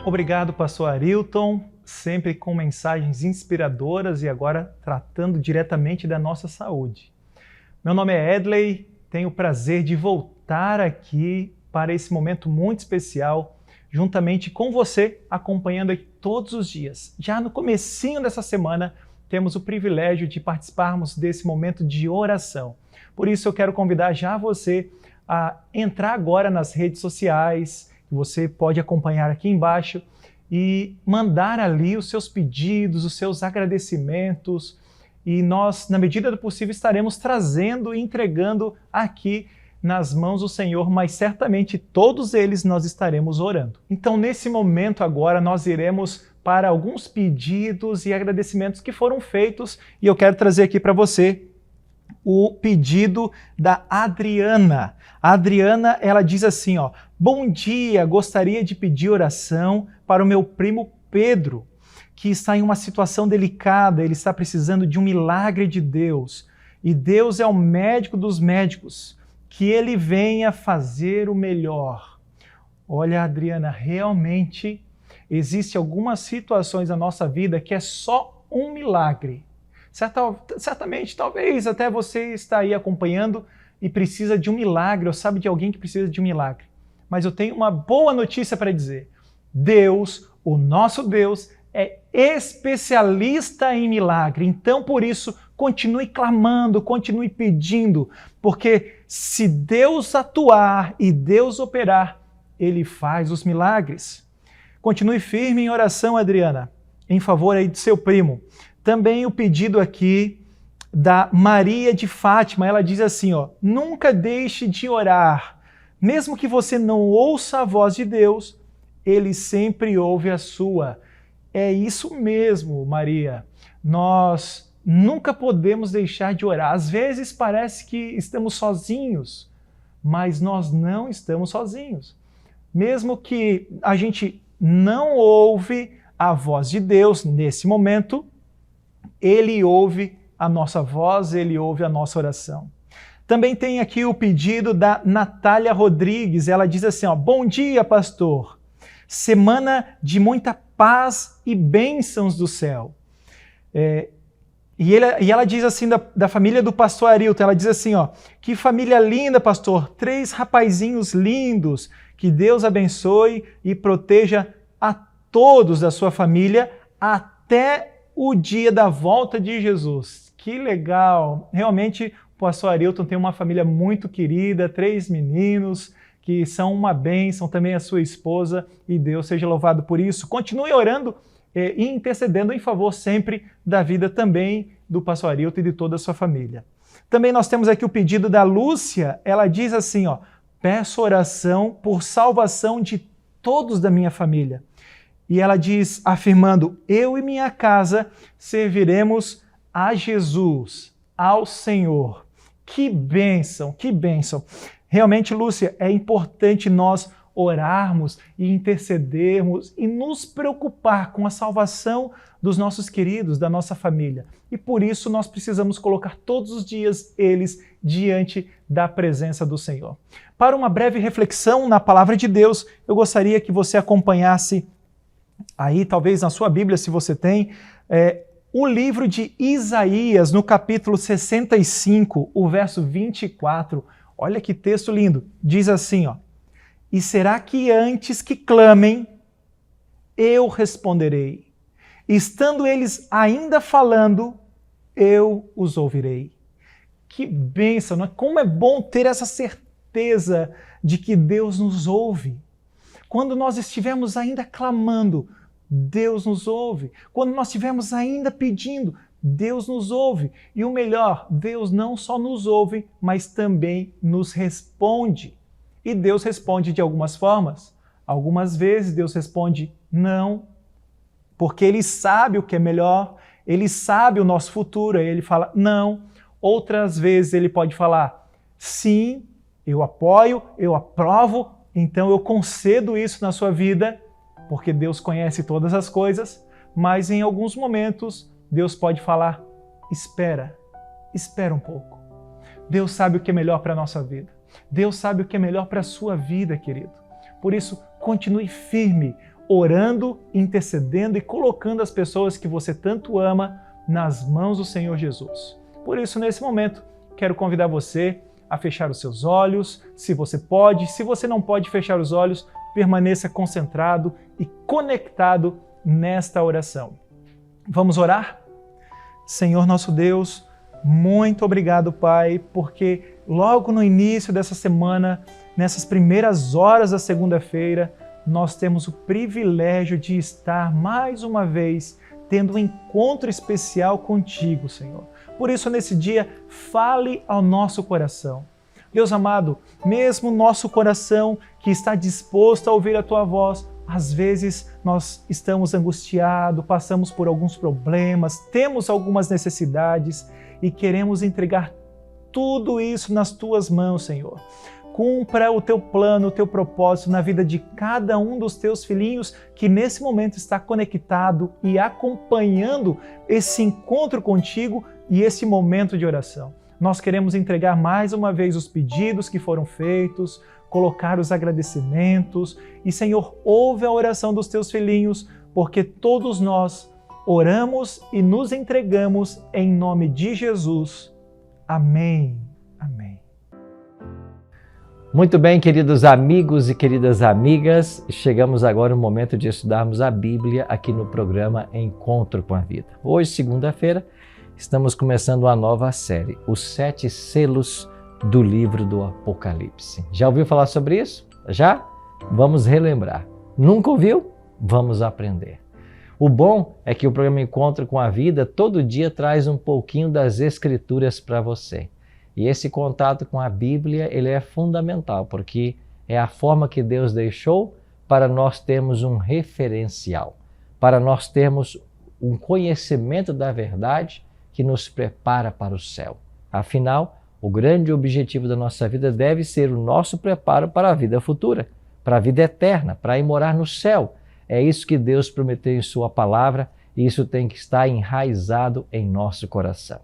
Obrigado, pastor Arilton, sempre com mensagens inspiradoras e agora tratando diretamente da nossa saúde. Meu nome é Edley, tenho o prazer de voltar aqui para esse momento muito especial, juntamente com você, acompanhando aqui todos os dias. Já no comecinho dessa semana, temos o privilégio de participarmos desse momento de oração. Por isso eu quero convidar já você a entrar agora nas redes sociais, que você pode acompanhar aqui embaixo, e mandar ali os seus pedidos, os seus agradecimentos, e nós, na medida do possível, estaremos trazendo e entregando aqui nas mãos do Senhor, mas certamente todos eles nós estaremos orando. Então, nesse momento agora, nós iremos para alguns pedidos e agradecimentos que foram feitos, e eu quero trazer aqui para você o pedido da Adriana. A Adriana, ela diz assim, ó: bom dia, gostaria de pedir oração para o meu primo Pedro, que está em uma situação delicada, ele está precisando de um milagre de Deus. E Deus é o médico dos médicos, que ele venha fazer o melhor. Olha, Adriana, realmente existem algumas situações na nossa vida que é só um milagre. Certamente, talvez até você está aí acompanhando e precisa de um milagre, ou sabe de alguém que precisa de um milagre. Mas eu tenho uma boa notícia para dizer. Deus, o nosso Deus, é especialista em milagre. Então, por isso, continue clamando, continue pedindo, porque se Deus atuar e Deus operar, Ele faz os milagres. Continue firme em oração, Adriana, em favor aí do seu primo. Também o pedido aqui da Maria de Fátima, ela diz assim, ó: nunca deixe de orar. Mesmo que você não ouça a voz de Deus, Ele sempre ouve a sua. É isso mesmo, Maria. Nós nunca podemos deixar de orar. Às vezes parece que estamos sozinhos, mas nós não estamos sozinhos. Mesmo que a gente não ouve a voz de Deus nesse momento, Ele ouve a nossa voz, Ele ouve a nossa oração. Também tem aqui o pedido da Natália Rodrigues. Ela diz assim, ó: bom dia, pastor. Semana de muita paz e bênçãos do céu. E ela diz assim da família do pastor Arilton, ela diz assim, ó: que família linda, pastor. 3 rapazinhos lindos. Que Deus abençoe e proteja a todos da sua família até o dia da volta de Jesus. Que legal! Realmente, o pastor Arilton tem uma família muito querida, 3 meninos que são uma bênção, também a sua esposa, e Deus seja louvado por isso. Continue orando e intercedendo em favor sempre da vida também do pastor Arilton e de toda a sua família. Também nós temos aqui o pedido da Lúcia. Ela diz assim, ó: peço oração por salvação de todos da minha família. E ela diz, afirmando: eu e minha casa serviremos a Jesus, ao Senhor. Que bênção, que bênção. Realmente, Lúcia, é importante nós orarmos e intercedermos e nos preocupar com a salvação dos nossos queridos, da nossa família. E por isso nós precisamos colocar todos os dias eles diante da presença do Senhor. Para uma breve reflexão na palavra de Deus, eu gostaria que você acompanhasse aí, talvez na sua Bíblia, se você tem, o livro de Isaías, no capítulo 65, o verso 24. Olha que texto lindo. Diz assim, ó: e será que antes que clamem, eu responderei? Estando eles ainda falando, eu os ouvirei. Que bênção, não é? Como é bom ter essa certeza de que Deus nos ouve. Quando nós estivermos ainda clamando, Deus nos ouve. Quando nós estivermos ainda pedindo, Deus nos ouve. E o melhor, Deus não só nos ouve, mas também nos responde. E Deus responde de algumas formas. Algumas vezes Deus responde não, porque Ele sabe o que é melhor, Ele sabe o nosso futuro, aí Ele fala não. Outras vezes Ele pode falar sim, eu apoio, eu aprovo, então eu concedo isso na sua vida, porque Deus conhece todas as coisas, mas em alguns momentos Deus pode falar: espera um pouco. Deus sabe o que é melhor para a nossa vida. Deus sabe o que é melhor para a sua vida, querido. Por isso, continue firme, orando, intercedendo e colocando as pessoas que você tanto ama nas mãos do Senhor Jesus. Por isso, nesse momento, quero convidar você a fechar os seus olhos, se você pode. Se você não pode fechar os olhos, permaneça concentrado e conectado nesta oração. Vamos orar? Senhor nosso Deus, muito obrigado, Pai, porque logo no início dessa semana, nessas primeiras horas da segunda-feira, nós temos o privilégio de estar mais uma vez tendo um encontro especial contigo, Senhor. Por isso, nesse dia, fale ao nosso coração. Deus amado, mesmo nosso coração que está disposto a ouvir a Tua voz, às vezes nós estamos angustiados, passamos por alguns problemas, temos algumas necessidades e queremos entregar tudo isso nas Tuas mãos, Senhor. Cumpra o Teu plano, o Teu propósito na vida de cada um dos Teus filhinhos que nesse momento está conectado e acompanhando esse encontro contigo e esse momento de oração. Nós queremos entregar mais uma vez os pedidos que foram feitos, colocar os agradecimentos e, Senhor, ouve a oração dos Teus filhinhos, porque todos nós oramos e nos entregamos em nome de Jesus. Amém. Amém. Muito bem, queridos amigos e queridas amigas, chegamos agora no momento de estudarmos a Bíblia aqui no programa Encontro com a Vida. Hoje, segunda-feira, estamos começando uma nova série, Os 7 Selos do Livro do Apocalipse. Já ouviu falar sobre isso? Já? Vamos relembrar. Nunca ouviu? Vamos aprender. O bom é que o programa Encontro com a Vida todo dia traz um pouquinho das Escrituras para você. E esse contato com a Bíblia, ele é fundamental, porque é a forma que Deus deixou para nós termos um referencial, para nós termos um conhecimento da verdade que nos prepara para o céu. Afinal, o grande objetivo da nossa vida deve ser o nosso preparo para a vida futura, para a vida eterna, para ir morar no céu. É isso que Deus prometeu em Sua palavra e isso tem que estar enraizado em nosso coração.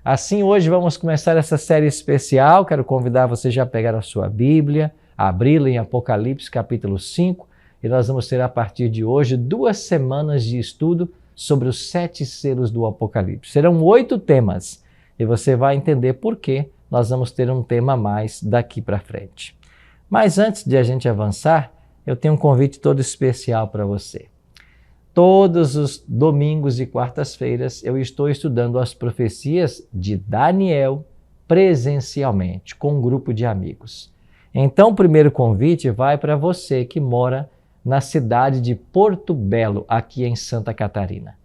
Assim, hoje vamos começar essa série especial. Quero convidar você já a pegar a sua Bíblia, abri-la em Apocalipse capítulo 5 e nós vamos ter a partir de hoje 2 semanas de estudo sobre os 7 selos do Apocalipse. Serão 8 temas e você vai entender por que nós vamos ter um tema a mais daqui para frente. Mas antes de a gente avançar, eu tenho um convite todo especial para você. Todos os domingos e quartas-feiras eu estou estudando as profecias de Daniel presencialmente, com um grupo de amigos. Então, o primeiro convite vai para você que mora na cidade de Porto Belo, aqui em Santa Catarina.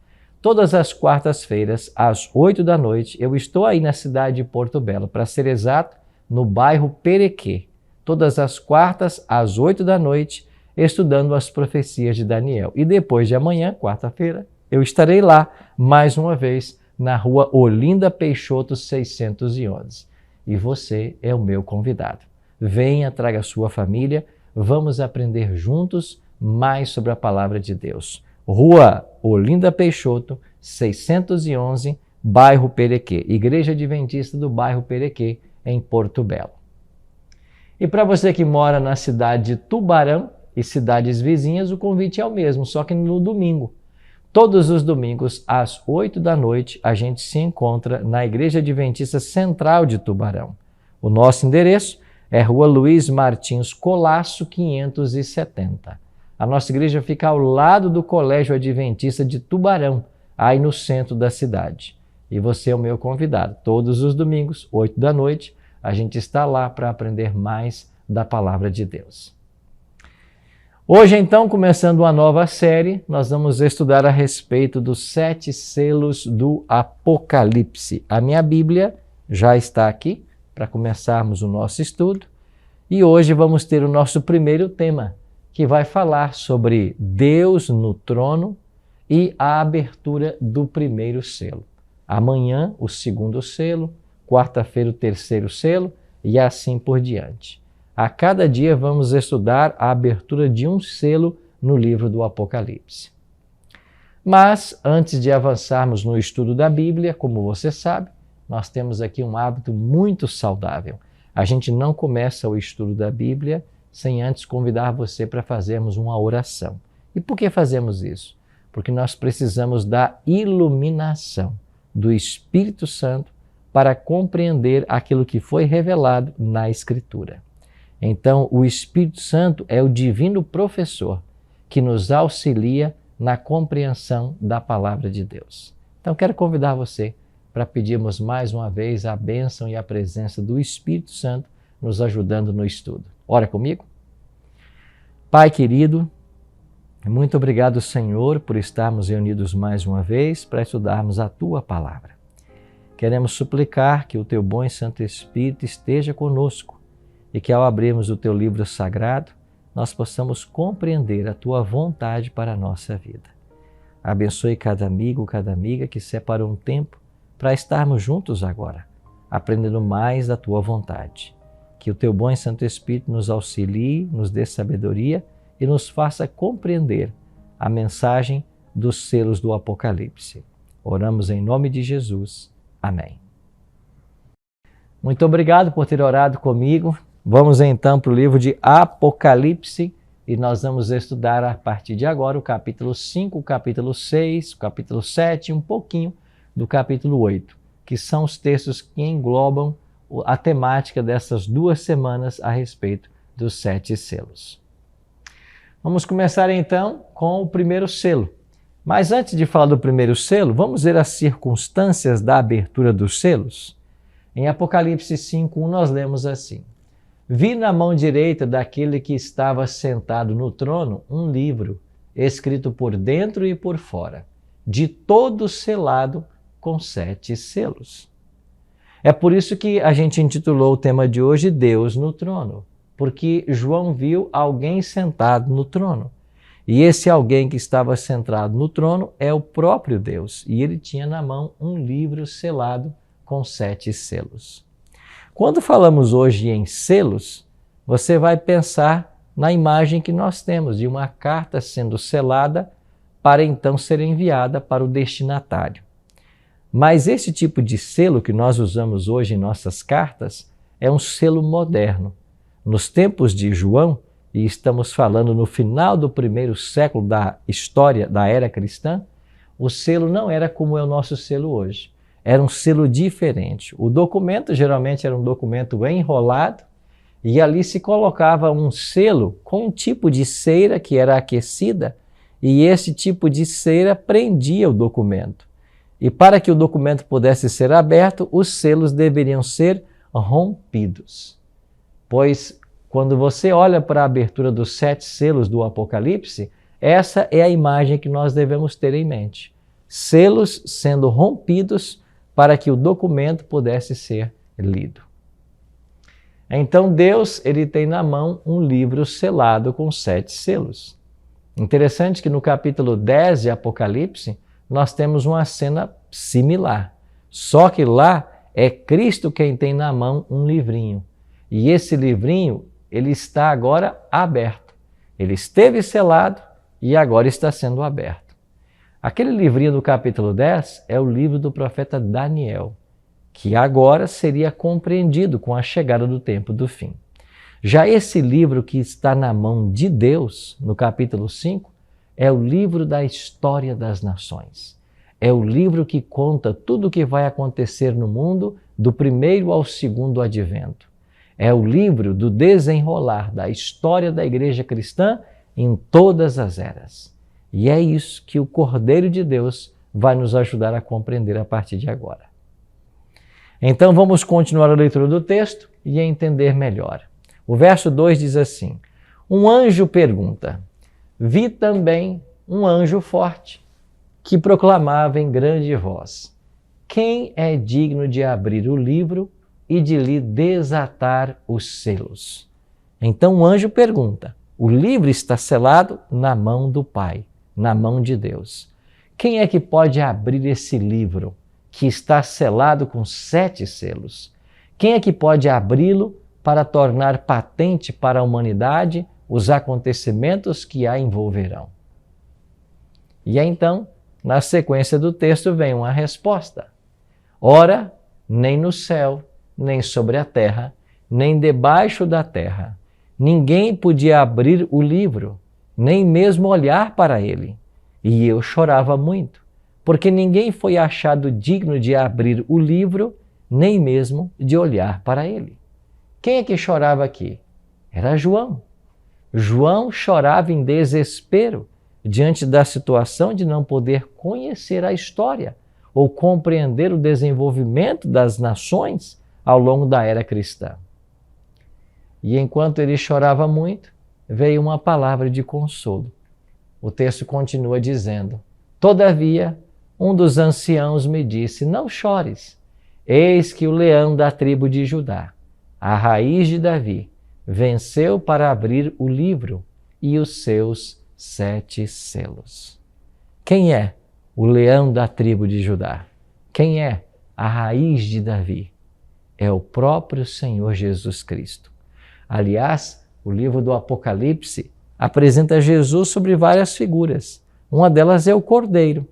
Todas as quartas-feiras, às 8 da noite, eu estou aí na cidade de Porto Belo, para ser exato, no bairro Perequê. Todas as quartas, às 8 da noite, estudando as profecias de Daniel. E depois de amanhã, quarta-feira, eu estarei lá, mais uma vez, na rua Olinda Peixoto 611. E você é o meu convidado. Venha, traga a sua família, vamos aprender juntos mais sobre a palavra de Deus. Rua Olinda Peixoto 611, bairro Perequê, Igreja Adventista do bairro Perequê, em Porto Belo. E para você que mora na cidade de Tubarão e cidades vizinhas, o convite é o mesmo, só que no domingo. Todos os domingos, às 8 da noite, a gente se encontra na Igreja Adventista Central de Tubarão. O nosso endereço é Rua Luiz Martins Colasso, 570. A nossa igreja fica ao lado do Colégio Adventista de Tubarão, aí no centro da cidade. E você é o meu convidado. Todos os domingos, 8 da noite, a gente está lá para aprender mais da Palavra de Deus. Hoje, então, começando uma nova série, nós vamos estudar a respeito dos 7 selos do Apocalipse. A minha Bíblia já está aqui para começarmos o nosso estudo. E hoje vamos ter o nosso primeiro tema, que vai falar sobre Deus no trono e a abertura do primeiro selo. Amanhã, o segundo selo, quarta-feira, o terceiro selo e assim por diante. A cada dia vamos estudar a abertura de um selo no livro do Apocalipse. Mas, antes de avançarmos no estudo da Bíblia, como você sabe, nós temos aqui um hábito muito saudável. A gente não começa o estudo da Bíblia sem antes convidar você para fazermos uma oração. E por que fazemos isso? Porque nós precisamos da iluminação do Espírito Santo para compreender aquilo que foi revelado na Escritura. Então, o Espírito Santo é o divino professor que nos auxilia na compreensão da palavra de Deus. Então, quero convidar você para pedirmos mais uma vez a bênção e a presença do Espírito Santo nos ajudando no estudo. Ora comigo. Pai querido, muito obrigado, Senhor, por estarmos reunidos mais uma vez para estudarmos a Tua palavra. Queremos suplicar que o Teu bom e Santo Espírito esteja conosco e que ao abrirmos o Teu livro sagrado, nós possamos compreender a Tua vontade para a nossa vida. Abençoe cada amigo, cada amiga que separou um tempo para estarmos juntos agora, aprendendo mais da Tua vontade. Que o Teu bom e Santo Espírito nos auxilie, nos dê sabedoria e nos faça compreender a mensagem dos selos do Apocalipse. Oramos em nome de Jesus. Amém. Muito obrigado por ter orado comigo. Vamos então para o livro de Apocalipse e nós vamos estudar a partir de agora o capítulo 5, o capítulo 6, o capítulo 7 e um pouquinho do capítulo 8, que são os textos que englobam a temática dessas 2 semanas a respeito dos 7 selos. Vamos começar então com o primeiro selo. Mas antes de falar do primeiro selo, vamos ver as circunstâncias da abertura dos selos? Em Apocalipse 5:1 nós lemos assim: Vi na mão direita daquele que estava sentado no trono um livro, escrito por dentro e por fora, de todo selado com 7 selos. É por isso que a gente intitulou o tema de hoje Deus no trono, porque João viu alguém sentado no trono. E esse alguém que estava sentado no trono é o próprio Deus, e ele tinha na mão um livro selado com 7 selos. Quando falamos hoje em selos, você vai pensar na imagem que nós temos de uma carta sendo selada para então ser enviada para o destinatário. Mas esse tipo de selo que nós usamos hoje em nossas cartas é um selo moderno. Nos tempos de João, e estamos falando no final do 1º século da história da era cristã, o selo não era como é o nosso selo hoje. Era um selo diferente. O documento geralmente era um documento enrolado e ali se colocava um selo com um tipo de cera que era aquecida e esse tipo de cera prendia o documento. E para que o documento pudesse ser aberto, os selos deveriam ser rompidos. Pois quando você olha para a abertura dos 7 selos do Apocalipse, essa é a imagem que nós devemos ter em mente. Selos sendo rompidos para que o documento pudesse ser lido. Então Deus, ele tem na mão um livro selado com 7 selos. Interessante que no capítulo 10 de Apocalipse, nós temos uma cena similar. Só que lá é Cristo quem tem na mão um livrinho. E esse livrinho, ele está agora aberto. Ele esteve selado e agora está sendo aberto. Aquele livrinho do capítulo 10 é o livro do profeta Daniel, que agora seria compreendido com a chegada do tempo do fim. Já esse livro que está na mão de Deus, no capítulo 5, é o livro da história das nações. É o livro que conta tudo o que vai acontecer no mundo do primeiro ao segundo advento. É o livro do desenrolar da história da igreja cristã em todas as eras. E é isso que o Cordeiro de Deus vai nos ajudar a compreender a partir de agora. Então vamos continuar a leitura do texto e a entender melhor. O verso 2 diz assim: Um anjo pergunta: Vi também um anjo forte que proclamava em grande voz: Quem é digno de abrir o livro e de lhe desatar os selos? Então o anjo pergunta: o livro está selado na mão do Pai, na mão de Deus. Quem é que pode abrir esse livro que está selado com 7 selos? Quem é que pode abri-lo para tornar patente para a humanidade os acontecimentos que a envolverão? E aí, então, na sequência do texto vem uma resposta. Ora, nem no céu, nem sobre a terra, nem debaixo da terra, ninguém podia abrir o livro, nem mesmo olhar para ele. E eu chorava muito, porque ninguém foi achado digno de abrir o livro, nem mesmo de olhar para ele. Quem é que chorava aqui? Era João. João chorava em desespero diante da situação de não poder conhecer a história ou compreender o desenvolvimento das nações ao longo da era cristã. E enquanto ele chorava muito, veio uma palavra de consolo. O texto continua dizendo: todavia, um dos anciãos me disse: não chores, eis que o leão da tribo de Judá, a raiz de Davi, venceu para abrir o livro e os seus 7 selos. Quem é o leão da tribo de Judá? Quem é a raiz de Davi? É o próprio Senhor Jesus Cristo. Aliás, o livro do Apocalipse apresenta Jesus sobre várias figuras. Uma delas é o Cordeiro.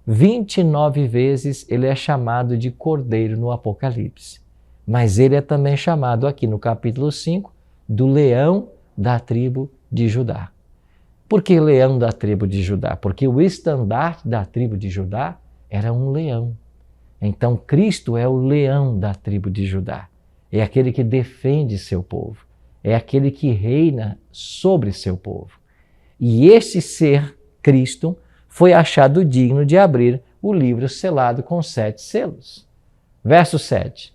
29 vezes ele é chamado de Cordeiro no Apocalipse. Mas ele é também chamado aqui no capítulo 5 do leão da tribo de Judá. Por que leão da tribo de Judá? Porque o estandarte da tribo de Judá era um leão. Então Cristo é o leão da tribo de Judá. É aquele que defende seu povo. É aquele que reina sobre seu povo. E este ser, Cristo, foi achado digno de abrir o livro selado com 7 selos. Verso 7.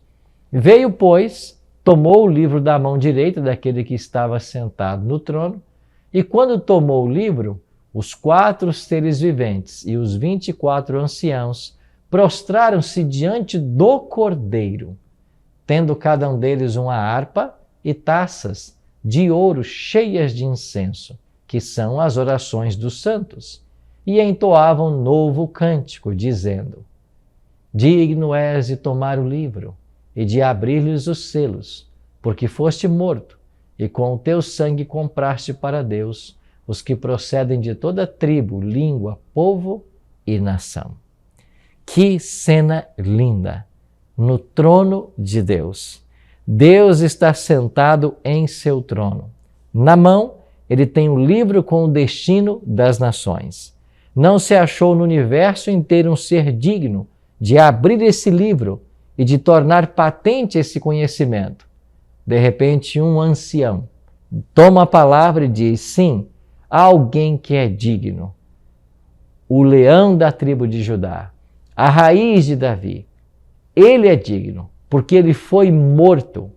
Veio, pois, tomou o livro da mão direita daquele que estava sentado no trono, e quando tomou o livro, os 4 seres viventes e os 24 anciãos prostraram-se diante do Cordeiro, tendo cada um deles uma harpa e taças de ouro cheias de incenso, que são as orações dos santos, e entoavam novo cântico, dizendo: digno és de tomar o livro e de abrir-lhes os selos, porque foste morto, e com o teu sangue compraste para Deus os que procedem de toda tribo, língua, povo e nação. Que cena linda! No trono de Deus. Deus está sentado em seu trono. Na mão, ele tem o livro com o destino das nações. Não se achou no universo inteiro um ser digno de abrir esse livro e de tornar patente esse conhecimento. De repente, um ancião toma a palavra e diz: sim, há alguém que é digno. O leão da tribo de Judá, a raiz de Davi, ele é digno, porque ele foi morto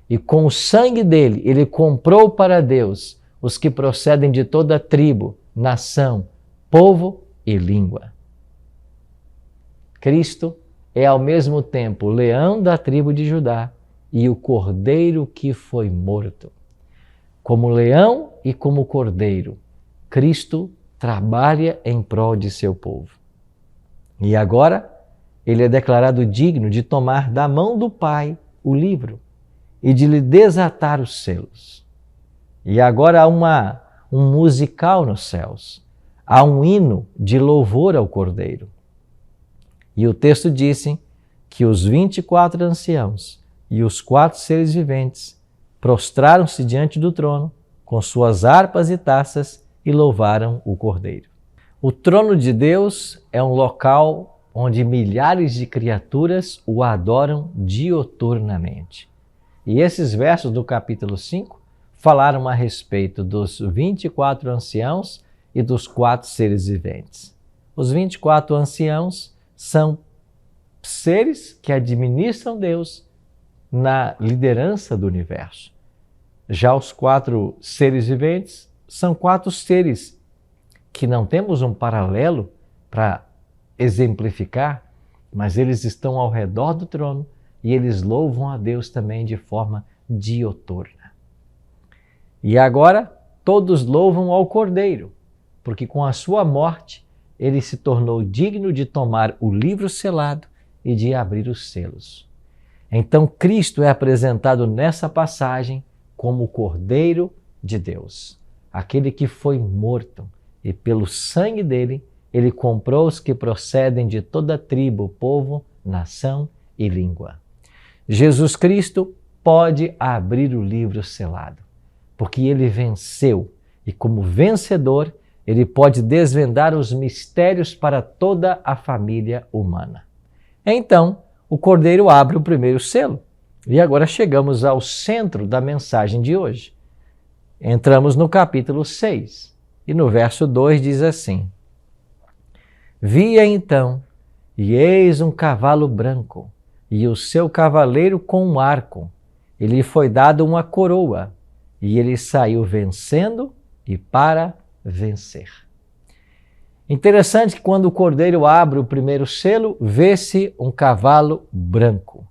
e com o sangue dele ele comprou para Deus os que procedem de toda tribo, nação, povo e língua. Cristo é ao mesmo tempo o leão da tribo de Judá e o cordeiro que foi morto. Como leão e como cordeiro, Cristo trabalha em prol de seu povo. E agora, ele é declarado digno de tomar da mão do Pai o livro e de lhe desatar os selos. E agora há um musical nos céus. Há um hino de louvor ao Cordeiro. E o texto diz que os 24 anciãos e os 4 seres viventes prostraram-se diante do trono com suas harpas e taças e louvaram o Cordeiro. O trono de Deus é um local onde milhares de criaturas o adoram dioturnamente. E esses versos do capítulo 5 falaram a respeito dos 24 anciãos e dos 4 seres viventes. Os 24 anciãos são seres que administram Deus na liderança do universo. Já os 4 seres viventes são 4 seres que não temos um paralelo para exemplificar, mas eles estão ao redor do trono e eles louvam a Deus também de forma dioturna. E agora todos louvam ao Cordeiro, porque com a sua morte ele se tornou digno de tomar o livro selado e de abrir os selos. Então Cristo é apresentado nessa passagem como o Cordeiro de Deus, aquele que foi morto e pelo sangue dele ele comprou os que procedem de toda tribo, povo, nação e língua. Jesus Cristo pode abrir o livro selado, porque ele venceu e como vencedor, ele pode desvendar os mistérios para toda a família humana. Então, o Cordeiro abre o primeiro selo. E agora chegamos ao centro da mensagem de hoje. Entramos no capítulo 6. E no verso 2 diz assim: via então, e eis um cavalo branco, e o seu cavaleiro com um arco. E lhe foi dado uma coroa, e ele saiu vencendo e para vencer. Interessante que quando o Cordeiro abre o primeiro selo, vê-se um cavalo branco.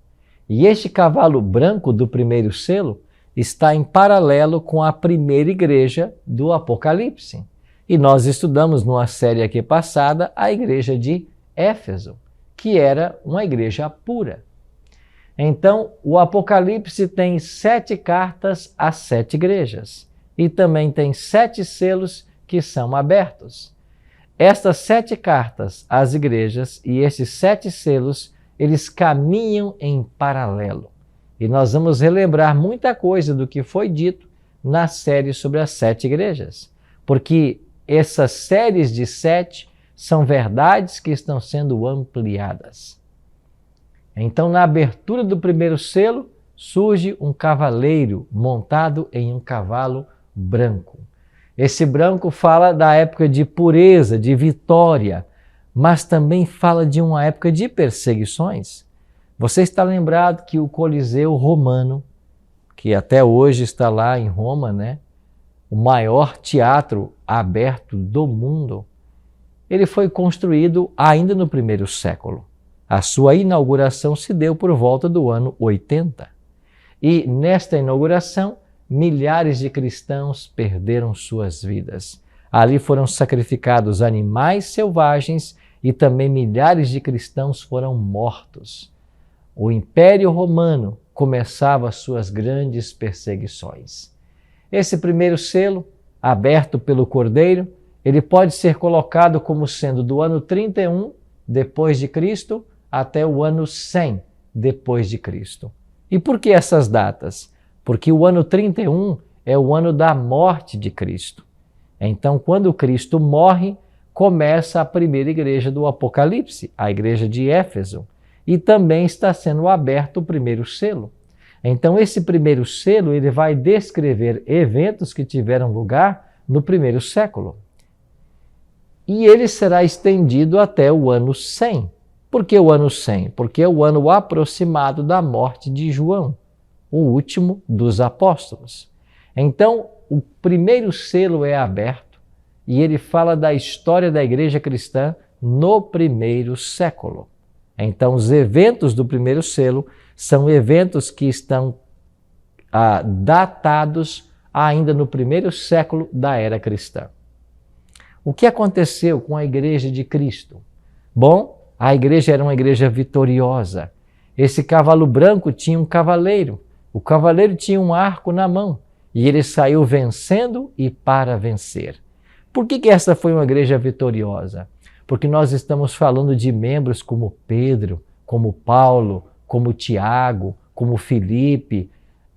E este cavalo branco do primeiro selo está em paralelo com a primeira igreja do Apocalipse. E nós estudamos numa série aqui passada a igreja de Éfeso, que era uma igreja pura. Então, o Apocalipse tem 7 cartas às 7 igrejas e também tem 7 selos que são abertos. Estas 7 cartas às igrejas e esses 7 selos, eles caminham em paralelo. E nós vamos relembrar muita coisa do que foi dito na série sobre as 7 igrejas, porque essas séries de 7 são verdades que estão sendo ampliadas. Então, na abertura do primeiro selo, surge um cavaleiro montado em um cavalo branco. Esse branco fala da época de pureza, de vitória, mas também fala de uma época de perseguições. Você está lembrado que o Coliseu Romano, que até hoje está lá em Roma, né? O maior teatro aberto do mundo, ele foi construído ainda no primeiro século. A sua inauguração se deu por volta do ano 80. E nesta inauguração, milhares de cristãos perderam suas vidas. Ali foram sacrificados animais selvagens e também milhares de cristãos foram mortos. O Império Romano começava suas grandes perseguições. Esse primeiro selo, aberto pelo Cordeiro, ele pode ser colocado como sendo do ano 31 depois de Cristo até o ano 100 depois de Cristo. E por que essas datas? Porque o ano 31 é o ano da morte de Cristo. Então, quando Cristo morre, começa a primeira igreja do Apocalipse, a igreja de Éfeso, e também está sendo aberto o primeiro selo. Então, esse primeiro selo ele vai descrever eventos que tiveram lugar no primeiro século. E ele será estendido até o ano 100. Por que o ano 100? Porque é o ano aproximado da morte de João, o último dos apóstolos. Então, o primeiro selo é aberto e ele fala da história da igreja cristã no primeiro século. Então, os eventos do primeiro selo são eventos que estão datados ainda no primeiro século da era cristã. O que aconteceu com a igreja de Cristo? Bom, a igreja era uma igreja vitoriosa. Esse cavalo branco tinha um cavaleiro. O cavaleiro tinha um arco na mão e ele saiu vencendo e para vencer. Por que essa foi uma igreja vitoriosa? Porque nós estamos falando de membros como Pedro, como Paulo, como Tiago, como Filipe.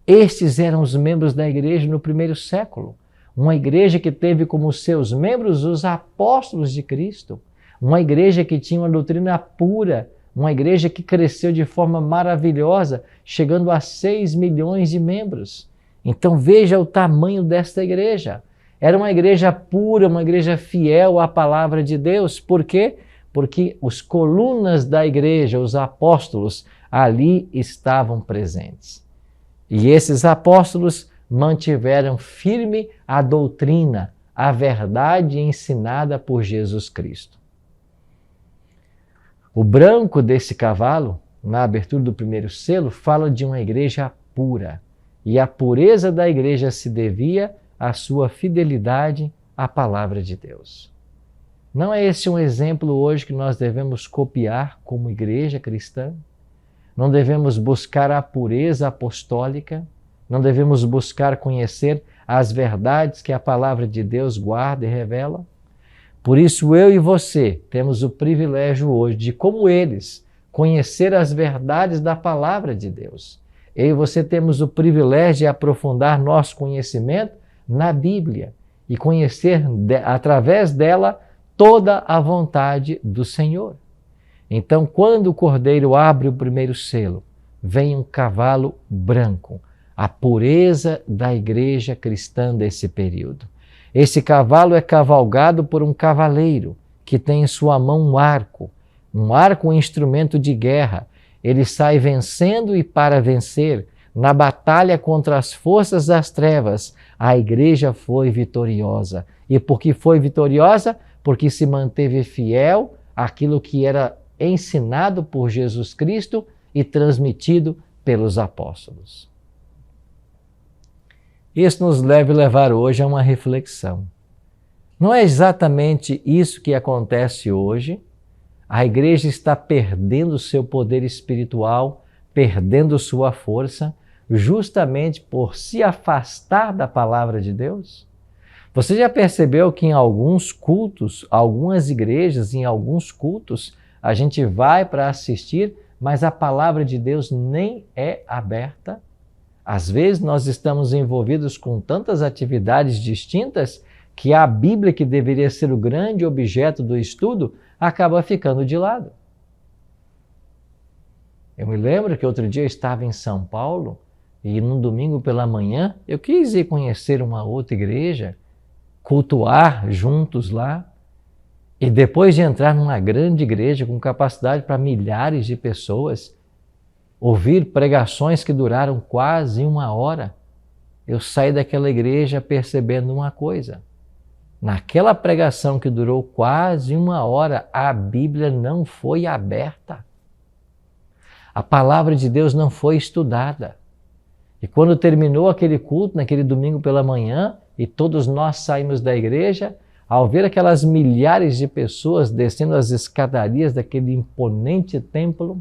Estes eram os membros da igreja no primeiro século. Uma igreja que teve como seus membros os apóstolos de Cristo. Uma igreja que tinha uma doutrina pura, uma igreja que cresceu de forma maravilhosa, chegando a 6 milhões de membros. Então veja o tamanho desta igreja. Era uma igreja pura, uma igreja fiel à palavra de Deus. Por quê? Porque os colunas da igreja, os apóstolos, ali estavam presentes. E esses apóstolos mantiveram firme a doutrina, a verdade ensinada por Jesus Cristo. O branco desse cavalo, na abertura do primeiro selo, fala de uma igreja pura. E a pureza da igreja se devia à sua fidelidade à palavra de Deus. Não é esse um exemplo hoje que nós devemos copiar como igreja cristã? Não devemos buscar a pureza apostólica? Não devemos buscar conhecer as verdades que a palavra de Deus guarda e revela? Por isso, eu e você temos o privilégio hoje de, como eles, conhecer as verdades da palavra de Deus. Eu e você temos o privilégio de aprofundar nosso conhecimento na Bíblia. e conhecer através dela toda a vontade do Senhor. Então, quando o Cordeiro abre o primeiro selo, vem um cavalo branco, a pureza da igreja cristã desse período. Esse cavalo é cavalgado por um cavaleiro que tem em sua mão um arco, um instrumento de guerra. Ele sai vencendo e para vencer, na batalha contra as forças das trevas, a igreja foi vitoriosa. E por que foi vitoriosa? Porque se manteve fiel àquilo que era ensinado por Jesus Cristo e transmitido pelos apóstolos. Isso nos deve levar hoje a uma reflexão. Não é exatamente isso que acontece hoje? A igreja está perdendo seu poder espiritual, perdendo sua força, justamente por se afastar da palavra de Deus? Você já percebeu que em alguns cultos, algumas igrejas, em alguns cultos, a gente vai para assistir, mas a palavra de Deus nem é aberta? Às vezes nós estamos envolvidos com tantas atividades distintas que a Bíblia, que deveria ser o grande objeto do estudo, acaba ficando de lado. Eu me lembro que outro dia eu estava em São Paulo e num domingo pela manhã eu quis ir conhecer uma outra igreja, cultuar juntos lá. E depois de entrar numa grande igreja com capacidade para milhares de pessoas, ouvir pregações que duraram quase 1 hora, eu saí daquela igreja percebendo uma coisa. Naquela pregação que durou quase 1 hora, a Bíblia não foi aberta. A palavra de Deus não foi estudada. E quando terminou aquele culto, naquele domingo pela manhã, e todos nós saímos da igreja, ao ver aquelas milhares de pessoas descendo as escadarias daquele imponente templo,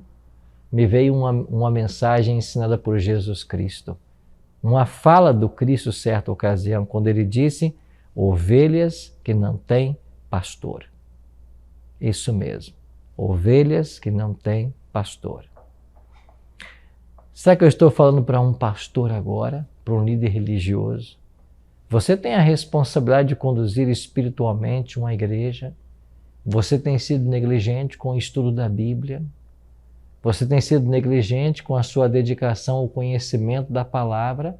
me veio uma mensagem ensinada por Jesus Cristo. Uma fala do Cristo certa ocasião, quando ele disse: ovelhas que não têm pastor. Isso mesmo, ovelhas que não têm pastor. Será que eu estou falando para um pastor agora, para um líder religioso? Você tem a responsabilidade de conduzir espiritualmente uma igreja? Você tem sido negligente com o estudo da Bíblia? Você tem sido negligente com a sua dedicação ao conhecimento da palavra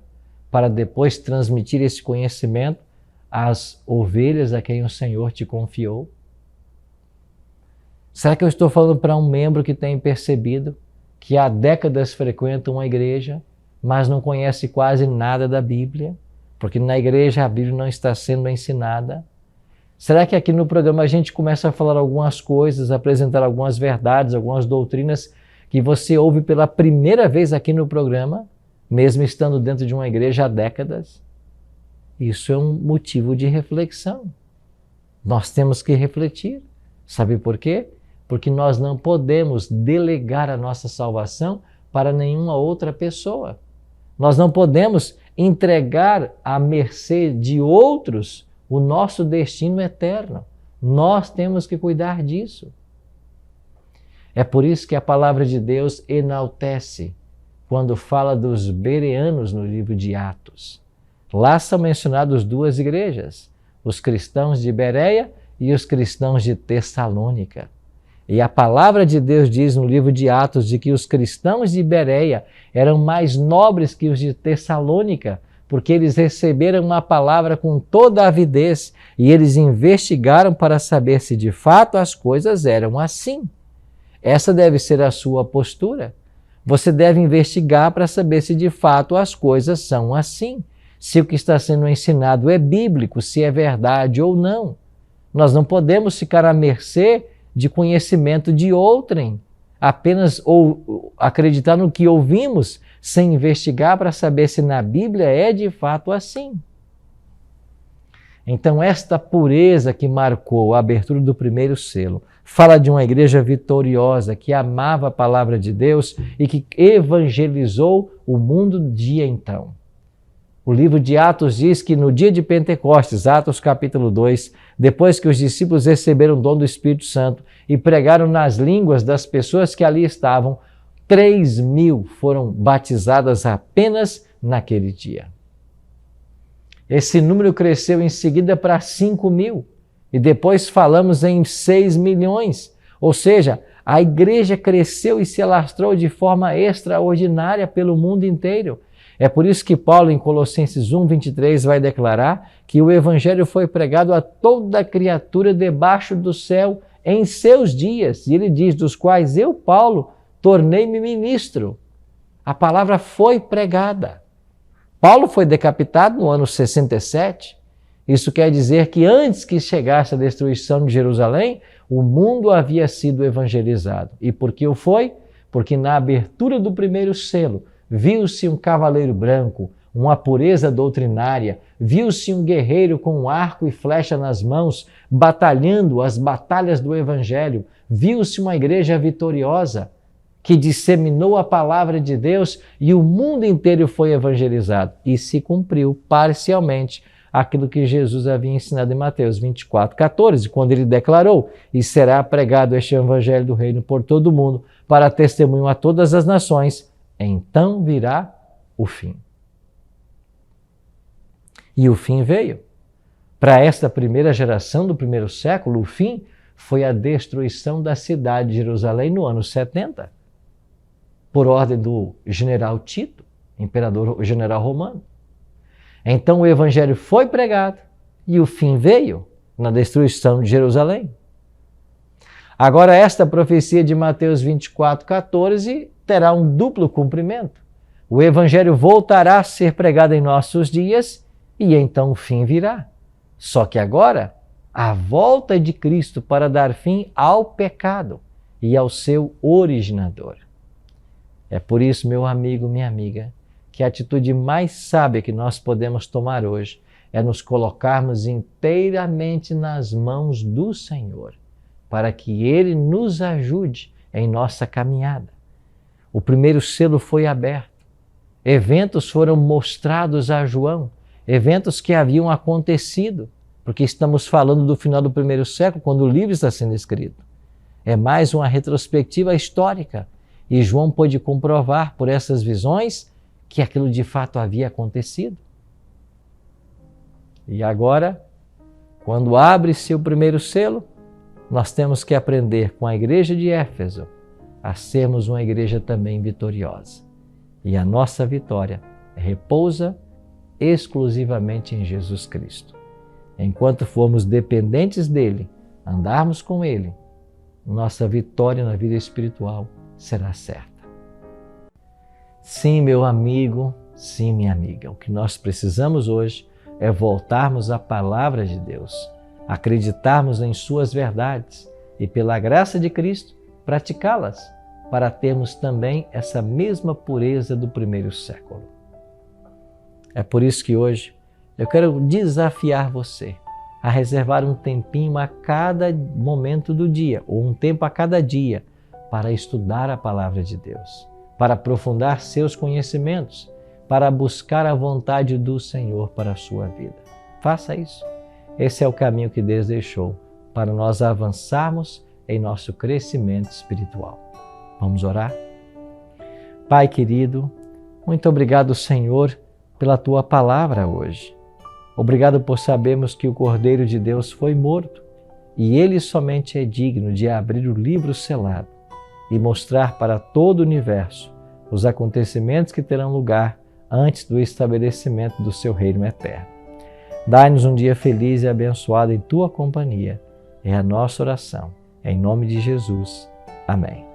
para depois transmitir esse conhecimento às ovelhas a quem o Senhor te confiou? Será que eu estou falando para um membro que tem percebido que há décadas frequenta uma igreja, mas não conhece quase nada da Bíblia? Porque na igreja a Bíblia não está sendo ensinada. Será que aqui no programa a gente começa a falar algumas coisas, apresentar algumas verdades, algumas doutrinas que você ouve pela primeira vez aqui no programa, mesmo estando dentro de uma igreja há décadas? Isso é um motivo de reflexão. Nós temos que refletir. Sabe por quê? Porque nós não podemos delegar a nossa salvação para nenhuma outra pessoa. Nós não podemos entregar à mercê de outros o nosso destino eterno. Nós temos que cuidar disso. É por isso que a palavra de Deus enaltece quando fala dos bereanos no livro de Atos. Lá são mencionadas 2 igrejas, os cristãos de Bereia e os cristãos de Tessalônica. E a palavra de Deus diz no livro de Atos de que os cristãos de Bereia eram mais nobres que os de Tessalônica, porque eles receberam uma palavra com toda a avidez e eles investigaram para saber se de fato as coisas eram assim. Essa deve ser a sua postura. Você deve investigar para saber se de fato as coisas são assim, se o que está sendo ensinado é bíblico, se é verdade ou não. Nós não podemos ficar à mercê de conhecimento de outrem, apenas ou acreditar no que ouvimos, sem investigar para saber se na Bíblia é de fato assim. Então, esta pureza que marcou a abertura do primeiro selo fala de uma igreja vitoriosa que amava a palavra de Deus e que evangelizou o mundo de então. O livro de Atos diz que no dia de Pentecostes, Atos capítulo 2, depois que os discípulos receberam o dom do Espírito Santo e pregaram nas línguas das pessoas que ali estavam, 3.000 foram batizadas apenas naquele dia. Esse número cresceu em seguida para 5.000 e depois falamos em 6 milhões. Ou seja, a igreja cresceu e se alastrou de forma extraordinária pelo mundo inteiro. É por isso que Paulo, em Colossenses 1:23, vai declarar que o evangelho foi pregado a toda criatura debaixo do céu em seus dias. E ele diz, dos quais eu, Paulo, tornei-me ministro. A palavra foi pregada. Paulo foi decapitado no ano 67. Isso quer dizer que antes que chegasse a destruição de Jerusalém, o mundo havia sido evangelizado. E por que o foi? Porque na abertura do primeiro selo, viu-se um cavaleiro branco, uma pureza doutrinária, viu-se um guerreiro com um arco e flecha nas mãos, batalhando as batalhas do evangelho, viu-se uma igreja vitoriosa, que disseminou a palavra de Deus e o mundo inteiro foi evangelizado. E se cumpriu parcialmente aquilo que Jesus havia ensinado em Mateus 24:14, quando ele declarou: e será pregado este evangelho do reino por todo o mundo, para testemunho a todas as nações, então virá o fim. E o fim veio. Para esta primeira geração do primeiro século, o fim foi a destruição da cidade de Jerusalém no ano 70. Por ordem do general Tito, general romano. Então o evangelho foi pregado e o fim veio na destruição de Jerusalém. Agora esta profecia de Mateus 24:14 terá um duplo cumprimento. O evangelho voltará a ser pregado em nossos dias e então o fim virá. Só que agora, a volta de Cristo para dar fim ao pecado e ao seu originador. É por isso, meu amigo, minha amiga, que a atitude mais sábia que nós podemos tomar hoje é nos colocarmos inteiramente nas mãos do Senhor, para que Ele nos ajude em nossa caminhada. O primeiro selo foi aberto. Eventos foram mostrados a João, eventos que haviam acontecido, porque estamos falando do final do primeiro século, quando o livro está sendo escrito. É mais uma retrospectiva histórica. E João pôde comprovar por essas visões que aquilo de fato havia acontecido. E agora, quando abre-se o primeiro selo, nós temos que aprender com a igreja de Éfeso a sermos uma igreja também vitoriosa. E a nossa vitória repousa exclusivamente em Jesus Cristo. Enquanto formos dependentes dele, andarmos com ele, nossa vitória na vida espiritual será certa. Sim, meu amigo, sim, minha amiga, o que nós precisamos hoje é voltarmos à palavra de Deus, acreditarmos em suas verdades e, pela graça de Cristo, praticá-las, para termos também essa mesma pureza do primeiro século. É por isso que hoje eu quero desafiar você a reservar um tempinho a cada momento do dia, ou um tempo a cada dia, para estudar a palavra de Deus, para aprofundar seus conhecimentos, para buscar a vontade do Senhor para a sua vida. Faça isso. Esse é o caminho que Deus deixou para nós avançarmos em nosso crescimento espiritual. Vamos orar? Pai querido, muito obrigado, Senhor, pela Tua palavra hoje. Obrigado por sabermos que o Cordeiro de Deus foi morto e Ele somente é digno de abrir o livro selado e mostrar para todo o universo os acontecimentos que terão lugar antes do estabelecimento do Seu reino eterno. Dai-nos um dia feliz e abençoado em Tua companhia. É a nossa oração. Em nome de Jesus. Amém.